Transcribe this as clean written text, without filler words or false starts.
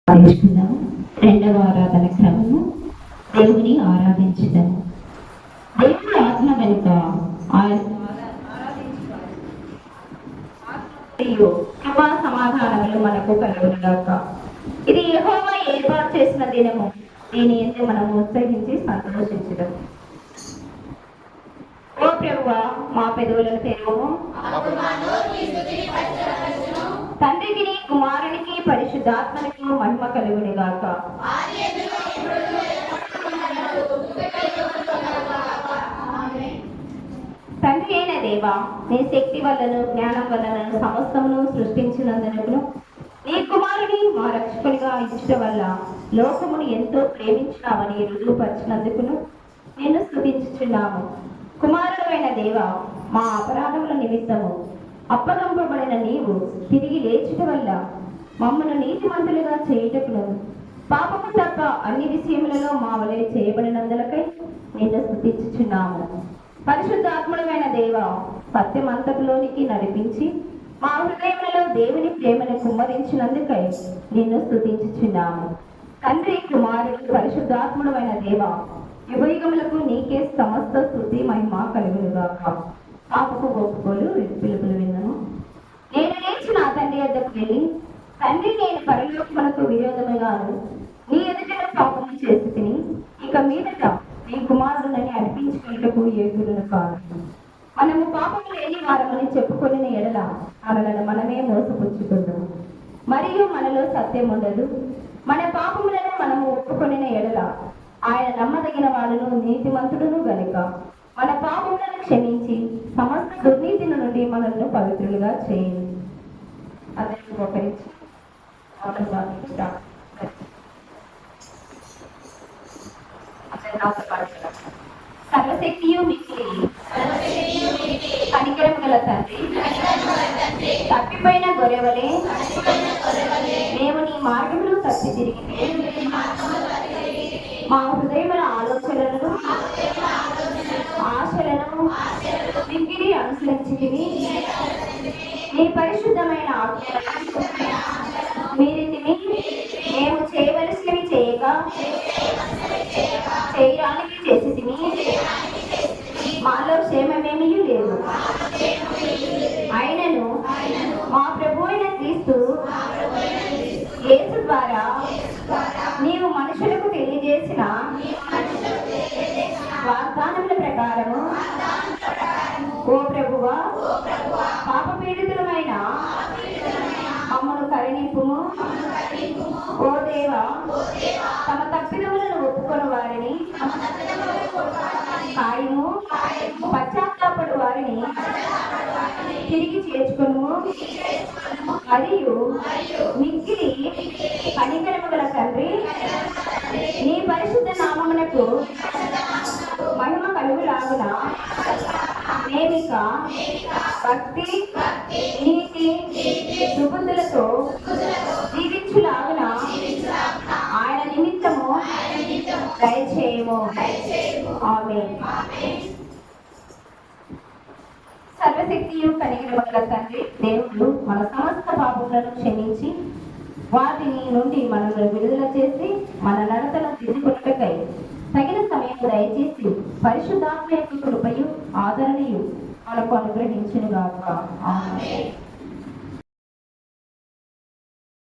ఆరాధించుకుందాము. రెండవ ఆరాధన క్రమము దేవుని ఆరాధించుదాము. దేవుని ఆత్మ వెనుక కృపా సమాధానములు మనకు కలుగునుగాక. ఇది యెహోవా ఏర్పాటు చేసిన దినము, దీని యందు మనము ఉత్సహించి సంతోషించడం. ఓ ప్రభువా, మా పెదవులను తెరువు. తండ్రికి కుమారునికి పరిశుద్ధాత్మనికి మహిమ కలుగునుగాక. తండ్రి అయిన దేవా, నీ శక్తి వలన జ్ఞానం వలన సమస్తమును సృష్టించినందుకు నీ కుమారుని మా రక్షకునిగా ఇచ్చడం వల్ల లోకమును ఎంతో ప్రేమించినావని రుజువుపరిచినందుకును నిన్ను స్తుతించుచున్నాము. కుమారుడు అయిన దేవా, మా అపరాధముల నిమిత్తము అప్పగింపబడిన నీవు తిరిగి లేచుట వల్ల మమ్మను నీతిమంతులుగా చేయుటకును పాపము తప్ప అన్ని విషయములలో మా వలె చేయబడినందులకై నిన్ను స్తుతించుచున్నాము. పరిశుద్ధాత్ముడమైన దేవ, సత్యమంతటిలోనికి నడిపించి మా హృదయములలో దేవుని ప్రేమను కుమ్మరించినందుకై నిన్ను స్తుతించుచున్నాము. తండ్రి, కుమారుడు, పరిశుద్ధాత్ముడమైన దేవ, యుగయుగములకు నీకే సమస్త స్తుతి మహిమ కలుగునుగాక. పాపకు ఒప్పుకోలు పిలుపులు విన్నాను. నేను లేచి నా తండ్రి వద్దకు వెళ్ళి, తండ్రి, నేను పరలోకమునకు విరోధముగాను నీ ఎదుట పాపము చేసి తిని ఇక మీదట నీ కుమారుడునని అర్పించుకున్నటకు యోగ్యులను కాదు. మనము పాపము లేని వారమని చెప్పుకొని ఎడల మనలను మనమే మోసపుచ్చుకుంటాము, మరియు మనలో సత్యం ఉండదు. మన పాపములను మనము ఒప్పుకొని ఎడల ఆయన నమ్మదగిన వాడును నీతిమంతుడును గనుక మన పాపములను క్షమించి సమస్త దుర్నీతి నుండి మనల్ని పవిత్రులుగా చేయండి. అందరికీ ఒకరించి సర్వశక్తియు మిక్కిలి కనికరము గల తండ్రి, తప్పిపోయిన గొర్రెవలే మేము నీ మార్గములు తప్పి తిరిగి మా హృదయముల ఆలోచనలను ఆశలను మిక్కిలి అనుసరించితివి. నీ పరిశుద్ధమైన ఆజ్ఞలను మీరితిని మేము చేయవలసినవి చేయక చేయడానికి చేసితివి. మాలో క్షేమమేమీ లేదు. అయినను మా ప్రభు అయిన క్రీస్తు యేసు ద్వారా నీవు మనుషులకు తెలియజేసిన వాగ్దానముల ప్రకారము, ఓ ప్రభువా, పాపపీడితులమైన మమ్మను కరుణింపుము. ఓ దేవా, తమ తప్పిదములను ఒప్పుకొని వారిని కాయము, పశ్చాత్తాపడు వారిని తిరిగి చేర్చుకొనుము. మరియు మిక్కిలి కనికరము గల తండ్రి, నీ పరిశుద్ధ నామమునకు మహిమ కలుగులాగున మేమిక భక్తి, నీతి, సుబుద్ధులతో జీవించులాగున ఆయన నిమిత్తము దయచేయము. ఆమేన్. సర్వశక్తియు కనికరము గల తండ్రి దేవుడు మన సమస్త పాపములను క్షమించి వాటిని నుండి మనల్ని విడుదల చేసి మన నడతను దిద్దుకొనుటకై తగిన సమయం దయచేసి పరిశుద్ధాత్మ యొక్క కృపయు ఆదరణయు మనకు అనుగ్రహించునుగాక. ఆమేన్.